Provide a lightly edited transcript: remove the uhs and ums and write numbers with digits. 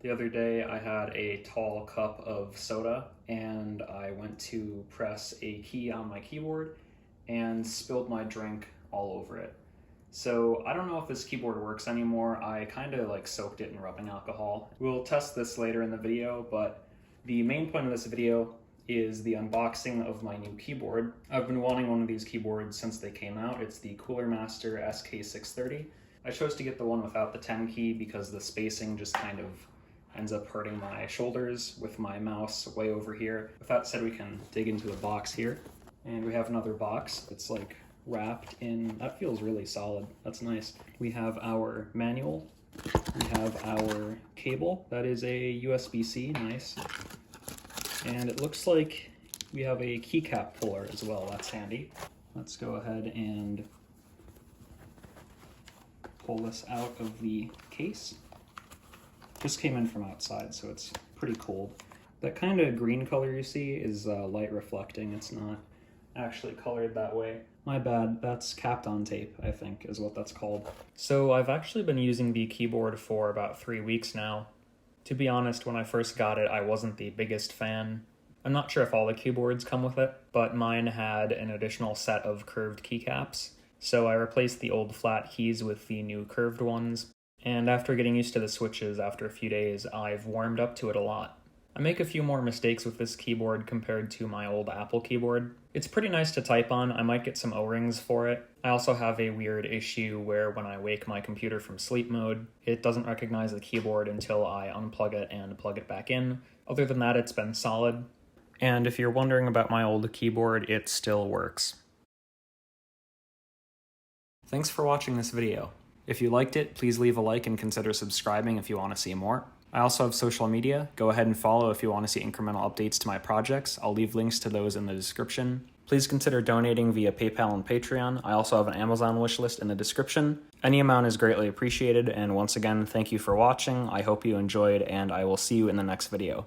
The other day I had a tall cup of soda and I went to press a key on my keyboard and spilled my drink all over it. So I don't know if this keyboard works anymore. I kind of like soaked it in rubbing alcohol. We'll test this later in the video, but the main point of this video is the unboxing of my new keyboard. I've been wanting one of these keyboards since they came out. It's the Cooler Master SK630. I chose to get the one without the 10 key because the spacing just kind of ends up hurting my shoulders with my mouse way over here. With that said, we can dig into the box here. And we have another box. It's like wrapped in, that feels really solid. That's nice. We have our manual. We have our cable. That is a USB-C, nice. And it looks like we have a Keycap Puller as well. That's handy. Let's go ahead and pull this out of the case. Just came in from outside, so it's pretty cold. That kind of green color you see is light reflecting. It's not actually colored that way. My bad, that's Kapton tape, I think, is what that's called. So I've actually been using the keyboard for about 3 weeks now. To be honest, when I first got it, I wasn't the biggest fan. I'm not sure if all the keyboards come with it, but mine had an additional set of curved keycaps. So I replaced the old flat keys with the new curved ones. And after getting used to the switches after a few days, I've warmed up to it a lot. I make a few more mistakes with this keyboard compared to my old Apple keyboard. It's pretty nice to type on. I might get some O-rings for it. I also have a weird issue where when I wake my computer from sleep mode, it doesn't recognize the keyboard until I unplug it and plug it back in. Other than that, it's been solid. And if you're wondering about my old keyboard, it still works. Thanks for watching this video. If you liked it, please leave a like and consider subscribing if you want to see more. I also have social media. Go ahead and follow if you want to see incremental updates to my projects. I'll leave links to those in the description. Please consider donating via PayPal and Patreon. I also have an Amazon wishlist in the description. Any amount is greatly appreciated, and once again, thank you for watching. I hope you enjoyed, and I will see you in the next video.